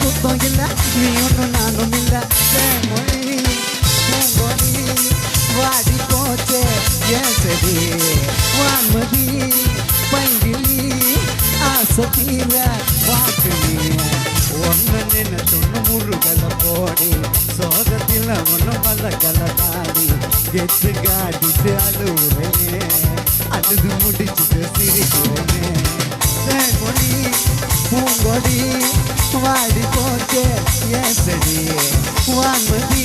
குத்தம் இல்ல நீ ஒன்றும் நானும் இல்ல மொழி பூங்கொடி வாடி போச்சே ஏன் சரி வான்மதி பைங்கிலி ஆசை தீர வாக்கு நீ ஒன்னு நின்று சொன்ன முருகலை போடி சோகத்தில் ஒன்றும் வல்லகலை தாடி கெட்டு காட்டிட்டு அழுவுறேனே அழுது முடிச்சுட்டு சிரிக்கிறேனே மொழி பூங்கொடி வாடி போச்சே ஏன் சரி வான்மதி